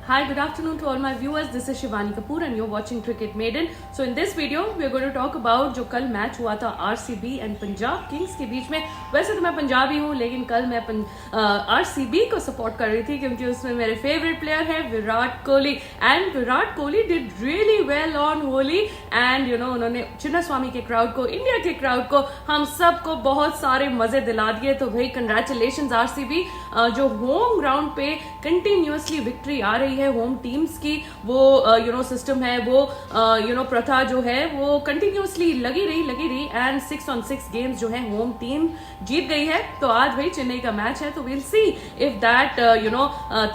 Hi, good afternoon to all my viewers. This is Shivani Kapoor and you're watching Cricket Maiden. So in this video, we're going to talk about जो कल match हुआ था RCB and Punjab Kings के बीच में. वैसे तो मैं पंजाबी हूँ, लेकिन कल मैं RCB को सपोर्ट कर रही थी क्योंकि उसमें मेरे फेवरेट प्लेयर है Virat Kohli. And Virat Kohli did really well on Holi and उन्होंने चिन्नास्वामी के क्राउड को, इंडिया के क्राउड को, हम सबको बहुत सारे मजे दिला दिए. तो भाई कंग्रेचुलेशंस RCB, जो होम ग्राउंड पे कंटिन्यूअसली विक्ट्री आ रही है होम टीम्स की. वो सिस्टम है, वो प्रथा जो है वो कंटिन्यूअसली लगी रही एंड 6 on 6 गेम्स जो है होम टीम जीत गई है. तो आज भाई चेन्नई का मैच है, तो will see if that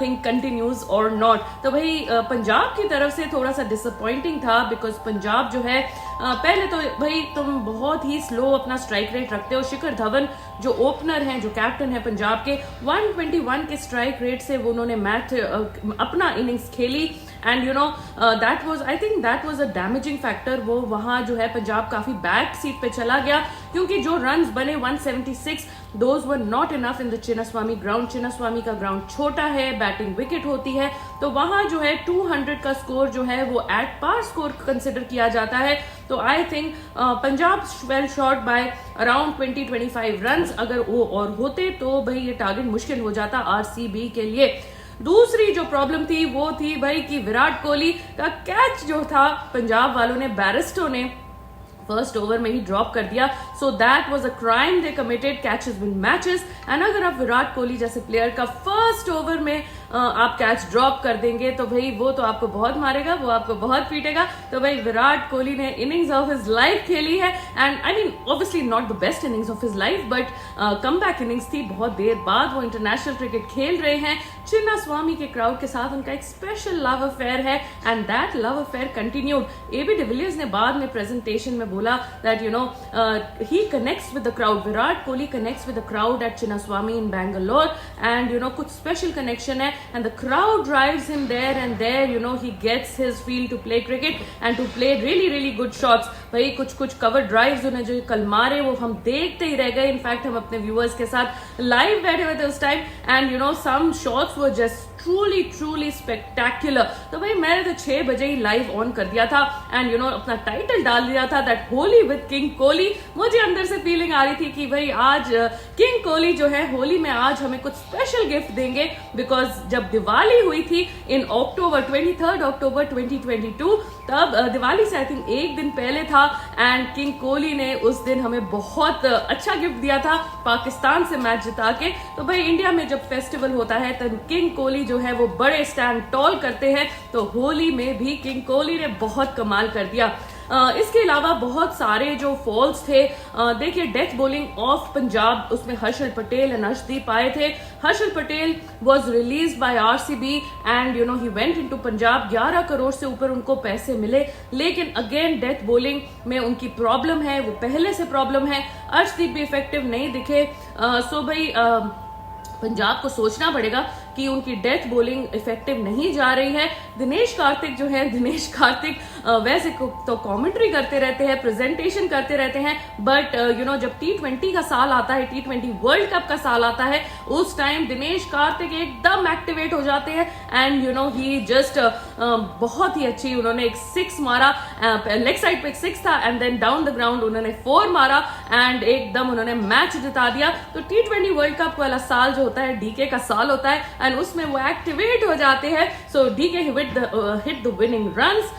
thing continues और नॉट. तो भाई पंजाब की तरफ से थोड़ा सा डिसअपॉइंटिंग था बिकॉज पंजाब जो है पहले तो भाई तुम बहुत ही स्लो अपना स्ट्राइक रेट रखते हो. शिखर धवन जो ओपनर हैं, जो कैप्टन है पंजाब के, 121 के स्ट्राइक रेट से वो उन्होंने मैच अपना इनिंग्स खेली and that was, I think that was a damaging factor. वो वहां जो है पंजाब काफी बैक सीट पे चला गया क्योंकि जो रन्स बने 176, those were not enough in the Chinnaswamy ground. Chinnaswamy का ग्राउंड छोटा है, बैटिंग विकेट होती है, तो वहां जो है 200 का स्कोर जो है वो एट पार स्कोर कंसिडर किया जाता है. तो I think Punjab well short by around 20-25 runs. अगर वो और होते तो भाई ये टारगेट मुश्किल हो जाता RCB के लिए. दूसरी जो प्रॉब्लम थी वो थी भाई कि विराट कोहली का कैच जो था पंजाब वालों ने, बैरिस्टो ने फर्स्ट ओवर में ही ड्रॉप कर दिया. So that was a crime they committed. Catches win matches. And अगर आप विराट कोहली जैसे प्लेयर का फर्स्ट ओवर में आप कैच ड्रॉप कर देंगे तो भाई वो तो आपको बहुत मारेगा, वो आपको बहुत पीटेगा. तो भाई विराट कोहली ने इनिंग्स ऑफ हिज लाइफ खेली है and I mean obviously not the best innings of his life but come back innings थी. बहुत देर बाद वो इंटरनेशनल क्रिकेट खेल रहे हैं. चिन्नास्वामी के क्राउड के साथ उनका एक स्पेशल लव अफेयर है and that love affair continued. AB de Villiers ने बाद में प्रेजेंटेशन में बोला that he connects with the crowd. Virat Kohli connects with the crowd at Chinnaswamy in Bangalore and कुछ स्पेशल कनेक्शन है and the crowd drives him there and there he gets his feel to play cricket and to play really good shots. भाई कुछ cover drives उन्हें जो कल मारे वो हम देखते ही रह गए. इनफैक्ट हम अपने व्यूअर्स के साथ लाइव बैठे हुए थे उस time and some shots were just truly spectacular. तो भाई मैंने तो 6 बजे ही लाइव ऑन कर दिया था एंड अपना टाइटल डाल दिया था that Holi with king Kohli. मुझे अंदर से फीलिंग आ रही थी कि भाई आज किंग कोहली जो है होली में आज हमें कुछ स्पेशल गिफ्ट देंगे बिकॉज जब दिवाली हुई थी इन अक्टूबर 23 अक्टूबर 2022, तब दिवाली से आई थिंक एक दिन पहले था एंड किंग कोहली ने उस दिन हमें बहुत अच्छा गिफ्ट दिया था पाकिस्तान से मैच जिता के. तो भाई इंडिया में जब फेस्टिवल होता है तब किंग कोहली जो है वो बड़े स्टैंड टॉल करते हैं. तो होली में भी किंग कोहली ने बहुत कमाल कर दिया. इसके अलावा बहुत सारे जो फॉल्स थे, देखिए डेथ बॉलिंग ऑफ पंजाब, उसमें हर्षल पटेल एंड अर्शदीप आए थे. Harshal Patel was release by RCB and he went into Punjab. 11 crore से ऊपर उनको पैसे मिले, लेकिन अगेन डेथ बॉलिंग में उनकी प्रॉब्लम है, वो पहले से प्रॉब्लम है. अर्शदीप भी इफेक्टिव नहीं दिखे. सो भाई पंजाब को सोचना पड़ेगा कि उनकी डेथ बॉलिंग इफेक्टिव नहीं जा रही है. दिनेश कार्तिक जो है, दिनेश कार्तिक वैसे तो कमेंट्री करते रहते हैं, प्रेजेंटेशन करते रहते हैं, बट जब T20 का साल आता है, T20 वर्ल्ड कप का साल आता है, उस टाइम दिनेश कार्तिक एकदम एक्टिवेट हो जाते हैं एंड ही जस्ट बहुत ही अच्छी, उन्होंने एक 6 मारा, लेग साइड पे एक 6 था and then down the ground उन्होंने 4 मारा एंड एकदम उन्होंने मैच जिता दिया. तो T20 वर्ल्ड कप वाला साल जो होता है DK का साल होता है एंड उसमें वो एक्टिवेट हो जाते हैं. सो DK hit the winning runs.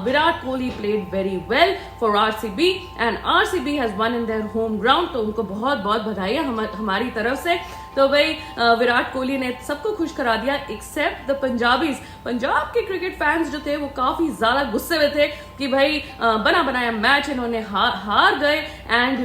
Virat Kohli played very well for RCB and RCB has one in their home ground. तो उनको बहुत बहुत बधाई हमारी तरफ से. तो भाई विराट कोहली ने सबको खुश करा दिया एक्सेप्ट द पंजाबीज. पंजाब के क्रिकेट फैंस जो थे वो काफी ज्यादा गुस्से में थे कि भाई बना बनाया मैच इन्होंने हार गए एंड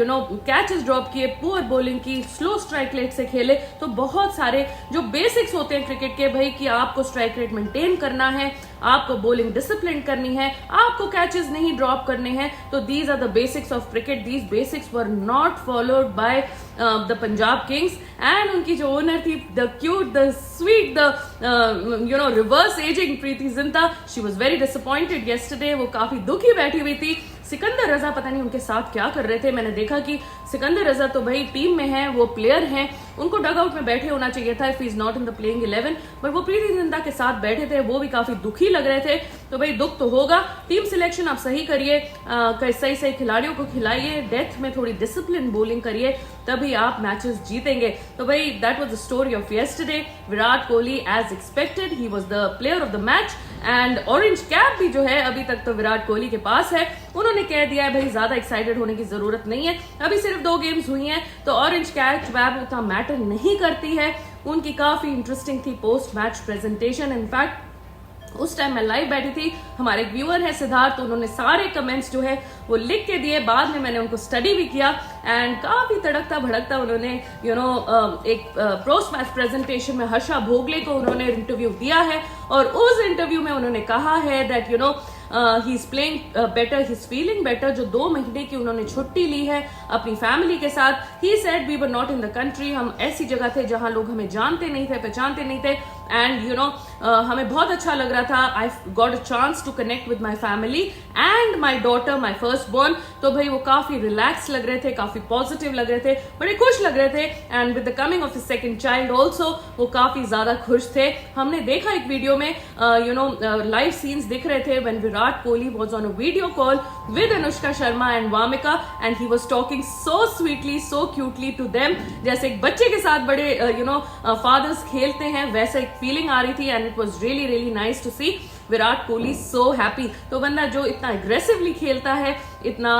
कैचेस ड्रॉप किए, पुअर बॉलिंग की, स्लो स्ट्राइक रेट से खेले. तो बहुत सारे जो बेसिक्स होते हैं क्रिकेट के भाई कि आपको स्ट्राइक रेट मेंटेन करना है, आपको बॉलिंग डिसिप्लिन करनी है, आपको कैचेस नहीं ड्रॉप करने हैं. तो these are the basics of cricket. These basics were not followed by the Punjab Kings and उनकी जो ओनर थी, the cute, the sweet, the reverse ageing Preity Zinta, she was very disappointed yesterday. वो काफी दुखी बैठी हुई थी. सिकंदर रजा पता नहीं उनके साथ क्या कर रहे थे. मैंने देखा कि सिकंदर रजा तो भाई टीम में है, वो प्लेयर हैं उनको डगआउट में बैठे होना चाहिए था if he is not in the playing 11, but वो प्रीति जिंटा के साथ बैठे थे, वो भी काफी दुखी लग रहे थे। तो भाई दुख तो होगा, टीम सिलेक्शन आप सही करिए, सही सही खिलाड़ियों को खिलाइए, डेथ में थोड़ी डिसिप्लिन बॉलिंग करिए, तभी आप मैचेस जीतेंगे। तो भाई that was the story of yesterday. Virat Kohli as expected he was the player of the match and orange cap भी जो है अभी तक तो विराट कोहली के पास है। उन्होंने कह दिया है भाई ज्यादा एक्साइटेड होने की जरूरत नहीं है, अभी सिर्फ 2 गेम्स हुई हैं, तो ऑरेंज कैप वैप उतना मैटर नहीं करती है। उनकी काफी इंटरेस्टिंग थी पोस्ट मैच प्रेजेंटेशन, इनफैक्ट उस टाइम मैं लाइव बैठी थी, हमारे एक व्यूअर है सिद्धार्थ, तो उन्होंने सारे कमेंट्स जो है वो लिख के दिए, बाद में मैंने उनको स्टडी भी किया एंड काफी तड़कता भड़कता उन्होंने एक पोस्ट मैच प्रेजेंटेशन में हर्षा भोगले को उन्होंने इंटरव्यू दिया है और उस इंटरव्यू में उन्होंने कहा है that he is playing better, he is feeling better. जो 2 महीने की उन्होंने छुट्टी ली है अपनी फैमिली के साथ, he said we were not in the country, हम ऐसी जगह थे जहां लोग हमें जानते नहीं थे, पहचानते नहीं थे एंड हमें बहुत अच्छा लग रहा था। I got a chance to connect with my family and my daughter, my first born. तो भाई वो काफी रिलैक्स लग रहे थे, काफी पॉजिटिव लग रहे थे, बड़े खुश लग रहे थे and with the coming of the second child also वो काफी ज्यादा खुश थे। हमने देखा एक वीडियो में लाइव सीन्स दिख रहे थे when Virat Kohli was on a video call with Anushka Sharma and Vamika and he was talking so sweetly, so cutely to them, जैसे एक बच्चे के साथ बड़े फादर्स खेलते हैं, वैसे एक फीलिंग आ रही थी and it was really really nice to see Virat Kohli so happy. तो बंदा जो इतना एग्रेसिवली खेलता है, इतना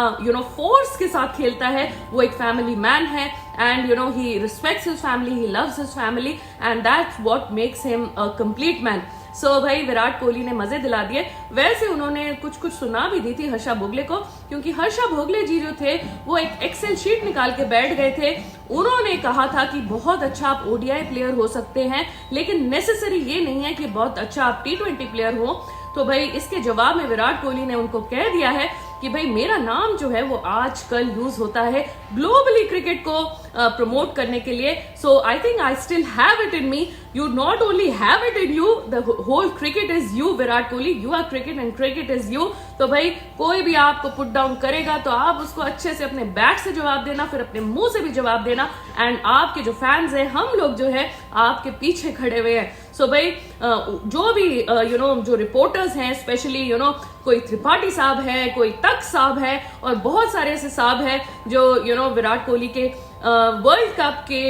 फोर्स के साथ खेलता है, वो एक फैमिली मैन है and he respects his family, he loves his family and that's what makes him a complete man. So भाई विराट कोहली ने मजे दिला दिए। वैसे उन्होंने कुछ कुछ सुना भी दी थी हर्षा भोगले को, क्योंकि हर्षा भोगले जी जो थे वो एक एक्सेल शीट निकाल के बैठ गए थे। उन्होंने कहा था कि बहुत अच्छा आप ओडीआई प्लेयर हो सकते हैं, लेकिन नेसेसरी ये नहीं है कि बहुत अच्छा आप T20 प्लेयर हो। तो भाई इसके जवाब में विराट कोहली ने उनको कह दिया है कि भाई मेरा नाम जो है वो आजकल यूज होता है ग्लोबली क्रिकेट को प्रमोट करने के लिए। So I think I still have it in me, you not only have it in you, the whole cricket is you Virat Kohli, you are cricket and cricket is you. तो भाई कोई भी आपको put down करेगा तो आप उसको अच्छे से अपने बैट से जवाब देना, फिर अपने मुंह से भी जवाब देना एंड आपके जो फैंस हैं, हम लोग जो है आपके पीछे खड़े हुए हैं। सो भाई जो भी जो रिपोर्टर्स हैं, स्पेशली कोई त्रिपाठी साहब है, कोई तक साहब है और बहुत सारे ऐसे साहब हैं जो विराट कोहली के वर्ल्ड कप के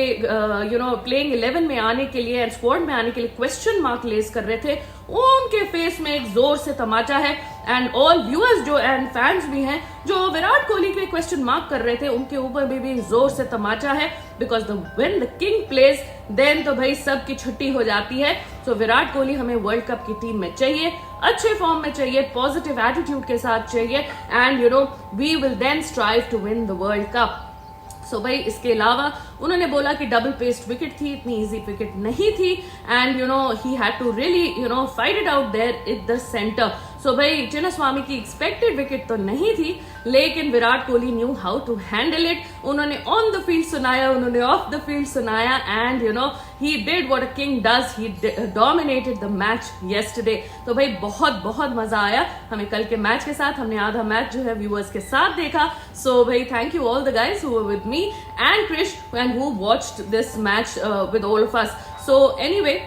प्लेइंग 11 में आने के लिए एंड स्क्वाड में आने के लिए क्वेश्चन मार्क लेस कर रहे थे, उनके फेस में एक जोर से तमाचा है एंड ऑल व्यूअर्स जो एंड फैंस भी हैं जो विराट कोहली के क्वेश्चन मार्क कर रहे थे, उनके ऊपर भी जोर से तमाचा है, because when the king plays then तो भाई सबकी छुट्टी हो जाती है। सो विराट कोहली हमें वर्ल्ड कप की टीम में चाहिए, अच्छे फॉर्म में चाहिए, पॉजिटिव एटीट्यूड के साथ चाहिए and we will then strive to win the world cup. So भाई इसके अलावा उन्होंने बोला कि डबल पेस्ड विकेट थी, इतनी इजी विकेट नहीं थी and he had to really fight it out there in the centre. So भाई चिन्नास्वामी की एक्सपेक्टेड विकेट तो नहीं थी, लेकिन Virat Kohli knew how to handle it. उन्होंने ऑन द फील्ड सुनाया, उन्होंने ऑफ द फील्ड सुनाया and he did what a king does, he dominated the match yesterday. तो भाई बहुत बहुत मजा आया हमें कल के मैच के साथ, हमने आधा मैच जो है व्यूअर्स के साथ देखा। सो भाई thank you all the guys who were with me and Krish and who watched this match with all of us. So anyway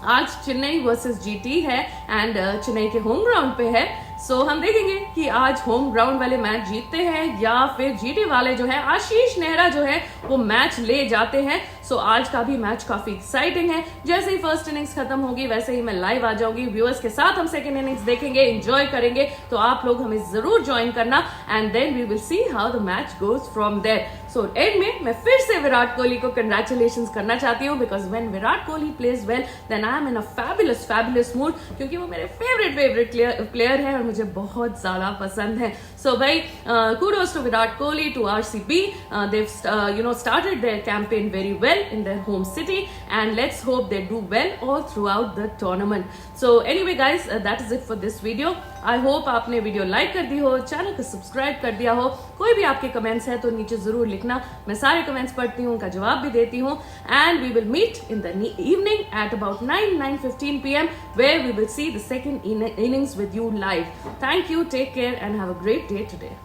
आज चेन्नई वर्सेस जीटी है एंड चेन्नई के होम ग्राउंड पे है। सो हम देखेंगे कि आज होम ग्राउंड वाले मैच जीतते हैं या फिर जीटी वाले जो है आशीष नेहरा जो है वो मैच ले जाते हैं। सो आज का भी मैच काफी एक्साइटिंग है। जैसे ही फर्स्ट इनिंग्स खत्म होगी वैसे ही मैं लाइव आ जाऊंगी, व्यूअर्स के साथ हम सेकंड इनिंग्स देखेंगे, एंजॉय करेंगे। तो आप लोग हमें जरूर ज्वाइन करना and then we will see how the match goes from there. So end में मैं फिर से विराट कोहली को कंग्रेचुलेशंस करना चाहती हूँ, because when Virat Kohli plays well then I am in a fabulous mood, क्योंकि वो मेरे फेवरेट प्लेयर है और मुझे बहुत ज्यादा पसंद है। सो भाई kudos to Virat Kohli, to RCB. They've started their campaign very well in their home city and let's hope they do well all throughout the tournament. So anyway guys, that is it for this video. I hope आपने video like कर दी हो, channel को subscribe कर दिया हो। कोई भी आपके कमेंट्स है तो नीचे जरूर लिखना, मैं सारे कमेंट्स पढ़ती हूँ, उनका जवाब भी देती हूँ। And we will meet in the evening at about 9:15 PM where we will see the second innings with you live. Thank you, take care and have a great day today.